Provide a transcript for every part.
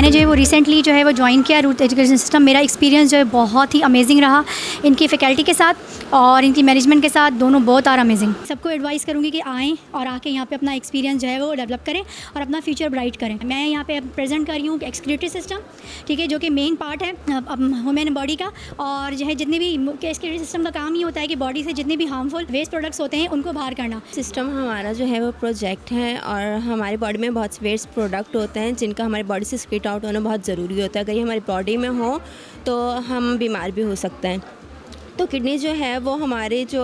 मैंने जो है वो रिसेंटली जो है वो ज्वाइन किया रूट एजुकेशन सिस्टम। मेरा एक्सपीरियंस जो है बहुत ही अमेजिंग रहा इनकी फ़ैकल्टी के साथ और इनकी मैनेजमेंट के साथ, दोनों बहुत आर अमेजिंग। सबको एडवाइस करूँगी कि आएँ और आके यहाँ पे अपना एक्सपीरियंस जो है वो डेवलप करें और अपना फ्यूचर ब्राइट करें। मैं यहाँ पे प्रेजेंट कर रही हूँ एक्सक्रीटरी सिस्टम, ठीक है, जो कि मेन पार्ट है ह्यूमन बॉडी का। और जो है जितने भी एक्सक्रीटरी सिस्टम का काम ही होता है कि बॉडी से जितने भी हार्मफुल वेस्ट प्रोडक्ट्स होते हैं उनको बाहर करना। सिस्टम हमारा जो है वो प्रोजेक्ट है और हमारी बॉडी में बहुत से वेस्ट प्रोडक्ट होते हैं जिनका हमारी बॉडी से स्किट आउट होना बहुत ज़रूरी होता है। अगर ये हमारी बॉडी में हो तो हम बीमार भी हो सकते हैं। तो किडनी जो है वो हमारे जो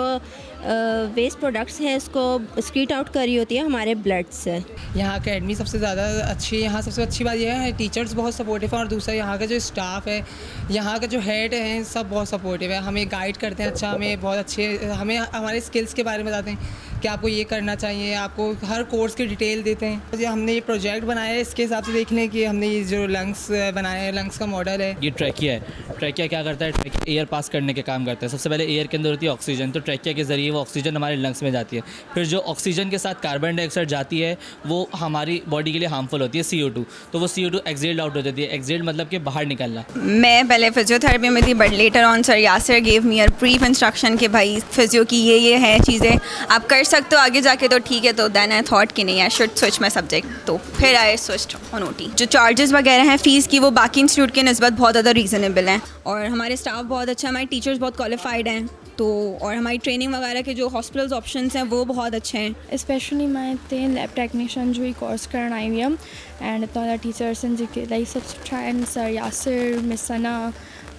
वेस्ट प्रोडक्ट्स हैं इसको स्क्रीट आउट कर रही होती है हमारे ब्लड से। यहाँ अकेडमी सबसे ज़्यादा अच्छी है। यहाँ सबसे अच्छी बात यह है टीचर्स बहुत सपोर्टिव हैं और दूसरा यहाँ का जो स्टाफ है, यहाँ का जो हेड है, सब बहुत सपोर्टिव है। हमें गाइड करते हैं, अच्छा हमें बहुत अच्छे हमें हमारे स्किल्स के बारे में बताते हैं कि आपको ये करना चाहिए, आपको हर कोर्स की डिटेल देते हैं। जो हमने ये प्रोजेक्ट बनाया है इसके हिसाब से देख लें कि हमने ये जो लंग्स बनाए हैं, लंग्स का मॉडल है। ये ट्रैकिया है। ट्रैकिया क्या करता है? ट्रैकिया एयर पास करने के काम करता है। सबसे पहले एयर के अंदर होती है ऑक्सीजन, तो ट्रैकिया के ज़रिए वो ऑक्सीजन हमारे लंग्स में जाती है। फिर जो ऑक्सीजन के साथ कार्बन डाइऑक्साइड जाती है वो हमारी बॉडी के लिए हार्मफुल होती है, CO2। तो वो CO2 एक्सहेल्ड आउट हो जाती है। एक्सहेल्ड मतलब कि बाहर निकलना। मैं पहले फिजियोथेरेपी में थी but later on sir Yasir gave me a brief instruction कि भाई फिजियो की ये है चीज़ें आप कर सकते हो आगे जाके, तो ठीक है। तो देन आई थॉट कि नहीं I should switch my subject, तो फिर आई स्विच्ड ऑन OT। जो चार्जेस वगैरह हैं फ़ीस की वो बाकी इंस्टीट्यूट के निस्बत बहुत ज़्यादा रीज़नेबल हैं और हमारे स्टाफ बहुत अच्छा है, हमारे टीचर्स बहुत क्वालिफाइड हैं, तो और हमारी ट्रेनिंग वगैरह के जो हॉस्पिटल्स ऑप्शंस हैं वो बहुत अच्छे हैं। स्पेशली मैं इतने लैब टेक्नीशियन जो कोर्स करना आई हुई एंड इतना टीचर्स लाइक सब and sir Yasir, miss Sana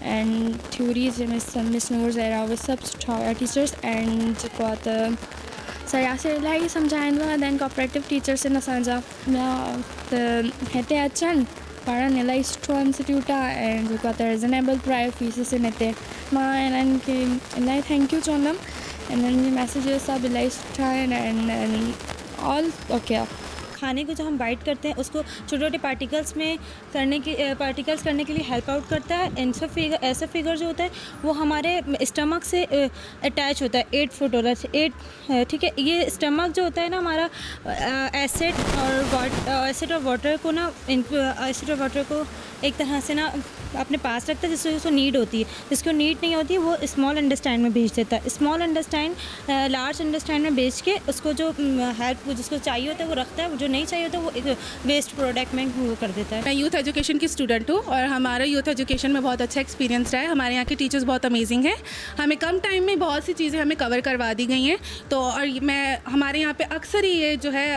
and theories miss Noor Zahra वो सब teachers and sir Yasir like समझाइंदो दैन कोऑपरेटिव टीचर्स इन असांजा हेते अचन पढ़ण इलाही सुठो इंस्टीट्यूट आहे ऐं जेको आहे रिज़नेबल प्राइस फीसिस आहिनि हिते। मां इन्हनि खे इलाही थैंक यू चवंदमि। इन्हनि जी मैसेजिस सभु इलाही सुठा आहिनि एंड ऑल ओके आहे। खाने को जो हम बाइट करते हैं उसको छोटे छोटे पार्टिकल्स करने के लिए हेल्प आउट करता है। ऐसा फिगर जो होता है वो हमारे स्टमक से अटैच होता है 8 फुट होता है 8, ठीक है। ये स्टमक जो होता है ना हमारा एसिड और वाटर को ना एसिड और वाटर को एक तरह से ना अपने पास रखता है जिसको उसको नीड होती है। जिसको नीड नहीं होती है वो स्मॉल इंटेस्टाइन में भेज देता है। स्मॉल इंटेस्टाइन लार्ज इंटेस्टाइन में भेज के उसको जो हेल्प जिसको चाहिए होता है वो रखता है, जो नहीं चाहिए होता वो एक वेस्ट प्रोडक्ट में वो कर देता है। मैं यूथ एजुकेशन की स्टूडेंट हूँ और हमारा यूथ एजुकेशन में बहुत अच्छा एक्सपीरियंस रहा है। हमारे यहाँ के टीचर्स बहुत अमेजिंग हैं। हमें कम टाइम में बहुत सी चीज़ें हमें कवर करवा दी गई हैं। तो और हमारे यहाँ पे अक्सर ही ये जो है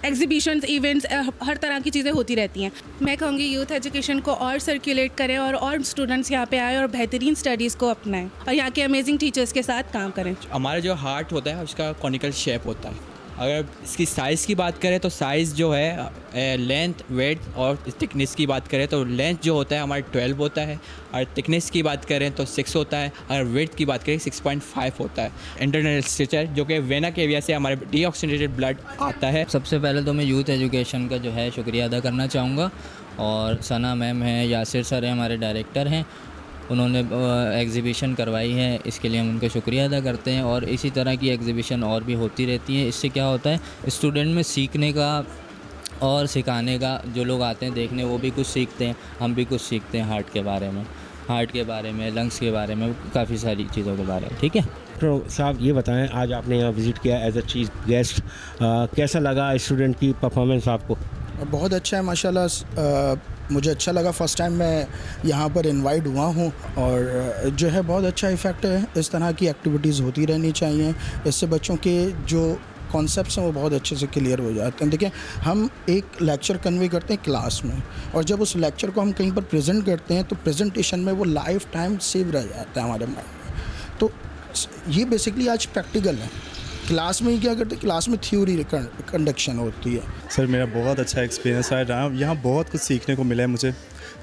एग्जीबिशंस, इवेंट्स, हर तरह की चीज़ें होती रहती हैं। मैं कहूँगी यूथ एजुकेशन को और सर्कुलेट करें और स्टूडेंट्स यहाँ पे आए और बेहतरीन स्टडीज़ को अपनाएं और यहाँ के अमेजिंग टीचर्स के साथ काम करें। हमारा जो हार्ट होता है उसका कॉनिकल शेप होता है। अगर इसकी साइज़ की बात करें तो साइज़ जो है लेंथ, वेट और थिकनेस की बात करें तो लेंथ जो होता है हमारा 12 होता है और थिकनेस की बात करें तो 6 होता है। अगर वेट की बात करें 6.5 होता है। इंटरनल स्ट्रक्चर जो कि वेना केविया से हमारे डीऑक्सीजनेटेड ब्लड आता है। सबसे पहले तो मैं यूथ एजुकेशन का जो है शुक्रिया अदा करना चाहूँगा और सना मैम है, यासिर सर है, हमारे डायरेक्टर हैं, उन्होंने एग्ज़िबिशन करवाई है, इसके लिए हम उनका शुक्रिया अदा करते हैं। और इसी तरह की एग्ज़िबिशन और भी होती रहती हैं। इससे क्या होता है स्टूडेंट में सीखने का और सिखाने का, जो लोग आते हैं देखने वो भी कुछ सीखते हैं, हम भी कुछ सीखते हैं हार्ट के बारे में, लंग्स के बारे में, काफ़ी सारी चीज़ों के बारे में। ठीक है डॉक्टर साहब, ये बताएं आज आपने यहाँ विज़िट किया एज अ चीफ गेस्ट, कैसा लगा स्टूडेंट की परफॉर्मेंस आपको? बहुत अच्छा है माशाल्लाह। मुझे अच्छा लगा, फ़र्स्ट टाइम मैं यहाँ पर इनवाइट हुआ हूँ और जो है बहुत अच्छा इफ़ेक्ट है। इस तरह की एक्टिविटीज़ होती रहनी चाहिए, इससे बच्चों के जो कॉन्सेप्ट्स हैं वो बहुत अच्छे से क्लियर हो जाते हैं। देखिए हम एक लेक्चर कन्वे करते हैं क्लास में और जब उस लेक्चर को हम कहीं पर प्रेजेंट करते हैं तो प्रेजेंटेशन में वो लाइफ टाइम सेव रह जाता है हमारे माइंड में। तो ये बेसिकली आज प्रैक्टिकल है। क्लास में ही क्या करते हैं, क्लास में थ्योरी कंडक्शन होती है। सर मेरा बहुत अच्छा एक्सपीरियंस रहा, यहाँ बहुत कुछ सीखने को मिला है मुझे।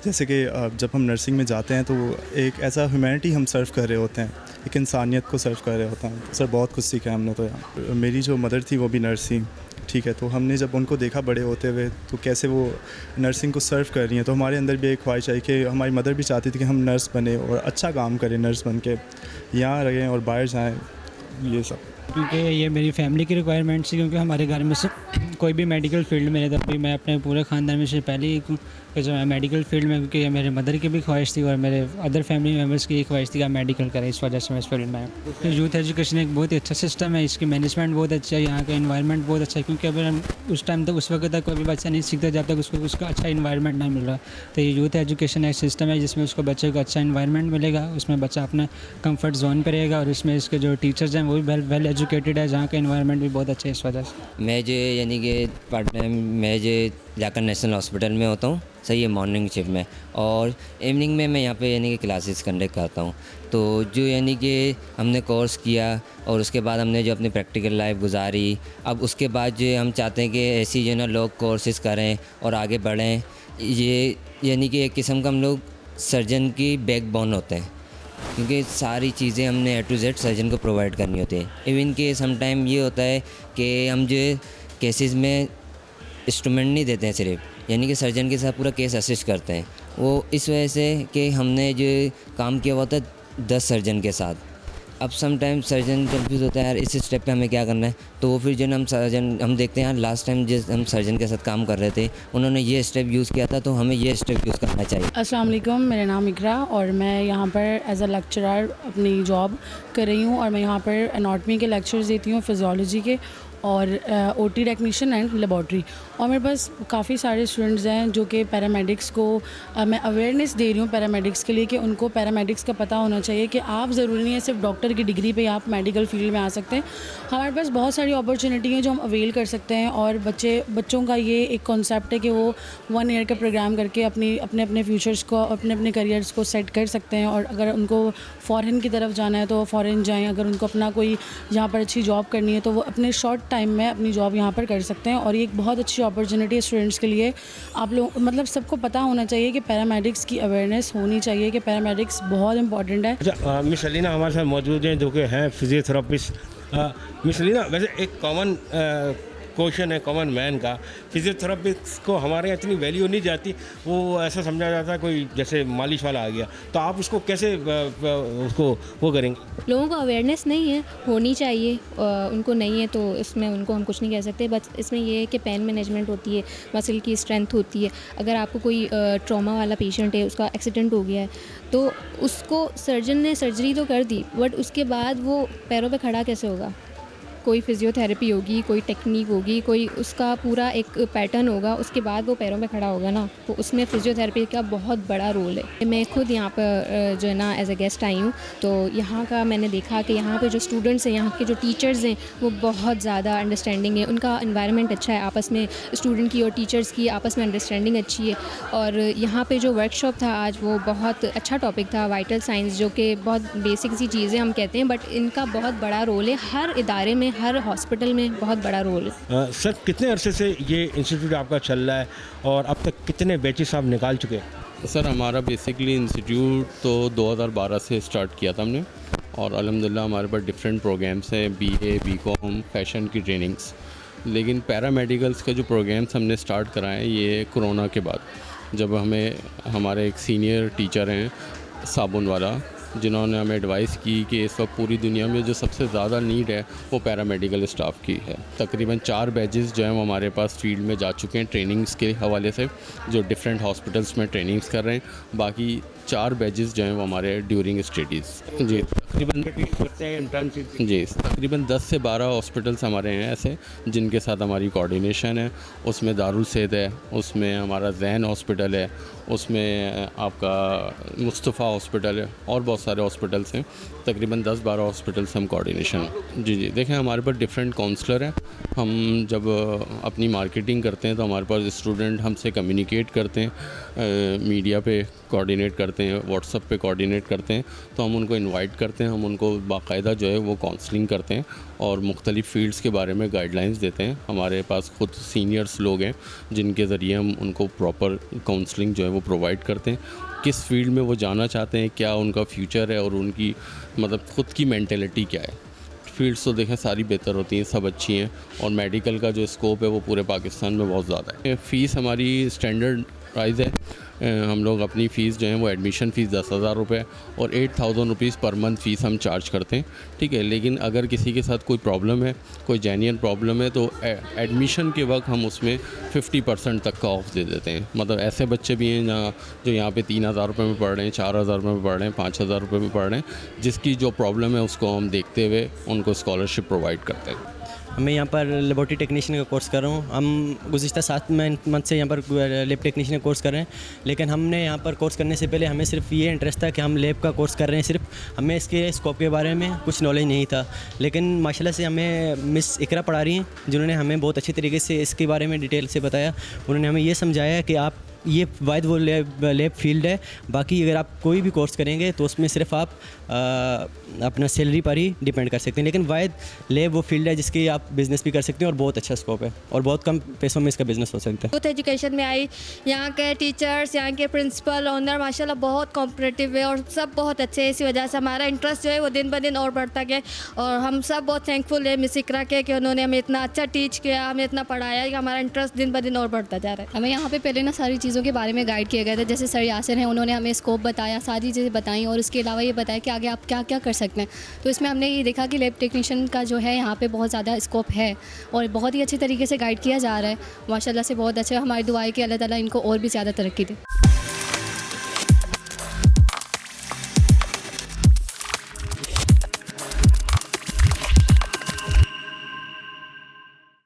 जैसे कि जब हम नर्सिंग में जाते हैं तो एक ऐसा ह्यूमैनिटी हम सर्व कर रहे होते हैं, एक इंसानियत को सर्व कर रहे होते हैं। सर बहुत कुछ सीखा है हमने। तो यहाँ मेरी जो मदर थी वो भी नर्स थी, ठीक है, तो हमने जब उनको देखा बड़े होते हुए तो कैसे वो नर्सिंग को सर्व कर रही हैं, तो हमारे अंदर भी एक ख्वाहिश आई कि हमारी मदर भी चाहती थी कि हम नर्स बने और अच्छा काम करें, नर्स बन के यहाँ रहें और बाहर जाएँ, ये सब। क्योंकि ये मेरी फैमिली की रिक्वायरमेंट थी, क्योंकि हमारे घर में से कोई भी मेडिकल फील्ड में रहता, अभी मैं अपने पूरे ख़ानदान में से पहले ही हूँ कि जो मैं मेडिकल फील्ड में, क्योंकि मेरे मदर की भी ख्वाहिश थी और मेरे अदर फैमिली मेम्बर्स की ख्वाहिश थी कि मेडिकल करें, इस वजह से मैं इस फील्ड में आया। यूथ एजुकेशन एक बहुत ही अच्छा सिस्टम है, इसकी मैनेजमेंट बहुत अच्छा है, यहाँ का इन्वायरमेंट बहुत अच्छा है, क्योंकि अगर हम उस टाइम तक उस वक्त तक कोई भी बच्चा नहीं सीखता जब तक उसको उसका अच्छा इन्वायरमेंट नहीं मिल रहा। तो ये यूथ एजुकेशन एक सिस्टम है जिसमें उसको बच्चे को अच्छा इन्वायरमेंट मिलेगा, उसमें बच्चा अपना कंफर्ट जोन पर रहेगा और इसमें इसके जो टीचर्स हैं वो भी वेल एजुकेटेड है, जहाँ का इन्वायरमेंट भी बहुत अच्छा है। इस वजह से मैं जो यानी कि पार्ट टाइम मैं जो जाकर नेशनल हॉस्पिटल में होता हूँ, सही है, मॉर्निंग शिफ्ट में, और इवनिंग में मैं यहाँ पे यानी कि क्लासेस कंडक्ट करता हूँ। तो जो यानी कि हमने कोर्स किया और उसके बाद हमने जो अपनी प्रैक्टिकल लाइफ गुजारी, अब उसके बाद जो हम चाहते हैं कि ऐसी जो ना लोग कोर्सेज़ करें और आगे बढ़ें। ये यानी कि एक किस्म का हम लोग सर्जन की बैकबोन होते हैं, क्योंकि सारी चीज़ें हमने A to Z सर्जन को प्रोवाइड करनी होती है। इवन कि समटाइम ये होता है कि हम जो केसेस में इंस्ट्रूमेंट नहीं देते हैं सिर्फ, यानी कि सर्जन के साथ पूरा केस असिस्ट करते हैं। वो इस वजह से कि हमने जो काम किया हुआ था 10 सर्जन के साथ, अब सम टाइम सर्जन कंफ्यूज होता है यार इस स्टेप पे हमें क्या करना है, तो वो फिर जो हम देखते हैं यार लास्ट टाइम जिस हम सर्जन के साथ काम कर रहे थे उन्होंने ये स्टेप यूज़ किया था, तो हमें ये स्टेप यूज़ करना चाहिए। अस्सलाम वालेकुम, मेरा नाम इकरा और मैं यहाँ पर एज अ लेक्चरर अपनी जॉब कर रही हूँ और मैं यहाँ पर एनाटॉमी के लेक्चर्स देती हूँ, फिजियोलॉजी के और OT टेक्नीशियन एंड लेबॉर्ट्री। और मेरे पास काफ़ी सारे स्टूडेंट्स हैं जो कि पैरामेडिक्स को मैं अवेयरनेस दे रही हूँ पैरामेडिक्स के लिए कि उनको पैरामेडिक्स का पता होना चाहिए कि आप ज़रूरी नहीं है सिर्फ डॉक्टर की डिग्री पे आप मेडिकल फील्ड में आ सकते हैं। हमारे पास बहुत सारी अपॉर्चुनिटी है जो हम अवेल कर सकते हैं और बच्चों का ये एक कॉन्सेप्ट है कि वो 1 ईयर का प्रोग्राम करके अपने फ्यूचर्स को अपने करियर्स को सेट कर सकते हैं। और अगर उनको फ़ॉरेन की तरफ जाना है तो फ़ॉरेन जाएँ, अगर उनको अपना कोई यहाँ पर अच्छी जॉब करनी है तो वो अपने शॉर्ट टाइम में अपनी जॉब यहाँ पर कर सकते हैं। और ये एक बहुत अच्छी अपॉर्चुनिटी है स्टूडेंट्स के लिए। आप लोग मतलब सबको पता होना चाहिए कि पैरामेडिक्स की अवेयरनेस होनी चाहिए कि पैरामेडिक्स बहुत इंपॉर्टेंट है। अच्छा, मिस अलीना हमारे साथ मौजूद हैं जो कि हैं फिजियोथेरेपिस्ट। मिस अलीना, वैसे एक कॉमन क्वेश्चन है कॉमन मैन का, फिजियोथेरेपिस्ट को हमारे यहाँ इतनी वैल्यू नहीं जाती, वो ऐसा समझा जाता है कोई जैसे मालिश वाला आ गया, तो आप उसको कैसे उसको वो करेंगे? लोगों को अवेयरनेस नहीं है, होनी चाहिए, उनको नहीं है तो इसमें उनको हम कुछ नहीं कह सकते। बस इसमें ये है कि पेन मैनेजमेंट होती है, मसल की स्ट्रेंथ होती है। अगर आपको कोई ट्रॉमा वाला पेशेंट है, उसका एक्सीडेंट हो गया है, तो उसको सर्जन ने सर्जरी तो कर दी, बट उसके बाद वो पैरों पे खड़ा कैसे होगा? कोई फिजियोथेरेपी होगी, कोई टेक्निक होगी, कोई उसका पूरा एक पैटर्न होगा, उसके बाद वो पैरों पे खड़ा होगा ना, तो उसमें फिजियोथेरेपी का बहुत बड़ा रोल है। मैं खुद यहाँ पर जो है ना एज अ गेस्ट आई हूँ, तो यहाँ का मैंने देखा कि यहाँ पे जो स्टूडेंट्स हैं, यहाँ के जो टीचर्स हैं वो बहुत ज़्यादा अंडरस्टैंडिंग है, उनका एनवायरनमेंट अच्छा है, आपस में स्टूडेंट की और टीचर्स की आपस में अंडरस्टैंडिंग अच्छी है। और यहाँ पे जो वर्कशॉप था आज वो बहुत अच्छा टॉपिक था, वाइटल साइंस, जो कि बहुत बेसिक सी चीज़ें हम कहते हैं, बट इनका बहुत बड़ा रोल है हर इदारे में, हर हॉस्पिटल में बहुत बड़ा रोल है। सर, कितने अरसे से ये इंस्टीट्यूट आपका चल रहा है और अब तक कितने बैचेस आप निकाल चुके हैं? सर, हमारा बेसिकली इंस्टीट्यूट तो 2012 से स्टार्ट किया था हमने, और अल्हम्दुलिल्लाह हमारे पास डिफरेंट प्रोग्राम्स हैं, BA, BCom, फैशन की ट्रेनिंग्स। लेकिन पैरामेडिकल्स के जो प्रोग्राम्स हमने स्टार्ट कराए ये कोरोना के बाद, जब हमारे एक सीनियर टीचर हैं साबुन वाला, जिन्होंने हमें एडवाइस की कि इस वक्त पूरी दुनिया में जो सबसे ज़्यादा नीड है वो पैरामेडिकल स्टाफ की है। तकरीबन 4 बैचेस जो हैं वो हमारे पास फील्ड में जा चुके हैं ट्रेनिंग्स के हवाले से, जो डिफरेंट हॉस्पिटल्स में ट्रेनिंग्स कर रहे हैं। बाकी 4 बैचेस जो हैं वो हमारे ड्यूरिंग स्टडीज़ जी तकरीबन 10 से 12 हॉस्पिटल्स हमारे हैं ऐसे जिनके साथ हमारी कोऑर्डिनेशन है। उसमें दारुल सेहत है, उसमें हमारा जैन हॉस्पिटल है, उसमें आपका मुस्तफ़ा हॉस्पिटल है, और बहुत सारे हॉस्पिटल्स हैं। तकरीबन 10-12 हॉस्पिटल्स हम कोऑर्डिनेशन है। जी देखें, हमारे पास डिफरेंट काउंसलर हैं। हम जब अपनी मार्केटिंग करते हैं तो हमारे पास स्टूडेंट हमसे कम्युनिकेट करते हैं, मीडिया पे कोऑर्डिनेट करते हैं, व्हाट्सएप पे कोऑर्डिनेट करते हैं, तो हम उनको इनवाइट करते हैं, हम उनको बाकायदा जो है वो काउंसलिंग करते हैं और मुख्तलिफ़ फ़ील्ड्स के बारे में गाइडलाइंस देते हैं। हमारे पास खुद सीनियर्स लोग हैं जिनके ज़रिए हम उनको प्रॉपर काउंसलिंग जो है वो प्रोवाइड करते हैं, किस फील्ड में वो जाना चाहते हैं, क्या उनका फ्यूचर है और उनकी मतलब ख़ुद की मेंटेलिटी क्या है। फील्ड्स तो देखें सारी बेहतर होती हैं, सब अच्छी हैं, और मेडिकल का जो स्कोप है वो पूरे पाकिस्तान में बहुत ज़्यादा है। फ़ीस हमारी स्टैंडर्ड प्राइस है। हम लोग अपनी फ़ीस जो है वो एडमिशन फ़ीस 10,000 रुपये और 8,000 रुपीज़ पर मंथ फ़ीस हम चार्ज करते हैं, ठीक है। लेकिन अगर किसी के साथ कोई प्रॉब्लम है, कोई जेन्युइन प्रॉब्लम है, तो एडमिशन के वक्त हम उसमें 50% तक का ऑफ दे देते हैं। मतलब ऐसे बच्चे भी हैं जहाँ जो यहाँ पे 3,000 रुपये में पढ़ रहे हैं, 4,000 रुपये में पढ़ रहे हैं, 5,000 रुपये में पढ़ रहे हैं, जिसकी जो प्रॉब्लम है उसको हम देखते हुए उनको स्कॉलरशिप प्रोवाइड करते हैं। मैं यहाँ पर लेबोरेटरी टेक्नीशियन का कोर्स कर रहा हूँ। हम गुज़िश्ता 7 मंथ से यहाँ पर लैब टेक्नीशियन का कोर्स कर रहे हैं। लेकिन हमने यहाँ पर कोर्स करने से पहले हमें सिर्फ ये इंटरेस्ट था कि हम लैब का कोर्स कर रहे हैं, सिर्फ हमें इसके स्कोप के बारे में कुछ नॉलेज नहीं था। लेकिन माशाल्लाह से हमें मिस इकरा पढ़ा रही हैं, जिन्होंने हमें बहुत अच्छी तरीके से इसके बारे में डिटेल से बताया। उन्होंने हमें ये समझाया कि आप ये वायद वो लैब फील्ड है, बाकी अगर आप कोई भी कोर्स करेंगे तो उसमें सिर्फ आप अपना सैलरी पर ही डिपेंड कर सकते हैं। लेकिन वायद लैब वो फील्ड है जिसकी आप बिज़नेस भी कर सकते हैं और बहुत अच्छा स्कोप है और बहुत कम पैसों में इसका बिज़नेस हो सकता है। यूथ एजुकेशन में आई, यहाँ के टीचर्स, यहाँ के प्रिंसिपल, ओनर माशाल्लाह बहुत कॉम्पिटिटिव है और सब बहुत अच्छे हैं। इसी वजह से हमारा इंटरेस्ट जो है वो दिन ब दिन और बढ़ता गया और हम सब बहुत थैंकफुल है मिस इकरा के कि उन्होंने हमें इतना अच्छा टीच किया, हमें इतना पढ़ाया कि हमारा इंटरेस्ट दिन ब दिन और बढ़ता जा रहा है। हमें यहाँ पे पहले ना सारी चीज़ों के बारे में गाइड किया गया था, जैसे सर यासिर हैं, उन्होंने हमें स्कोप बताया, सारी चीज़ें बताई और उसके अलावा ये बताया कि आगे आप क्या क्या कर सकते हैं। तो इसमें हमने ये देखा कि लैब टेक्नीशियन का जो है यहाँ पे बहुत ज़्यादा स्कोप है और बहुत ही अच्छे तरीके से गाइड किया जा रहा है। माशाल्लाह से बहुत अच्छा। हमारी दुआ है कि अल्लाह ताला इनको और भी ज़्यादा तरक्की दे।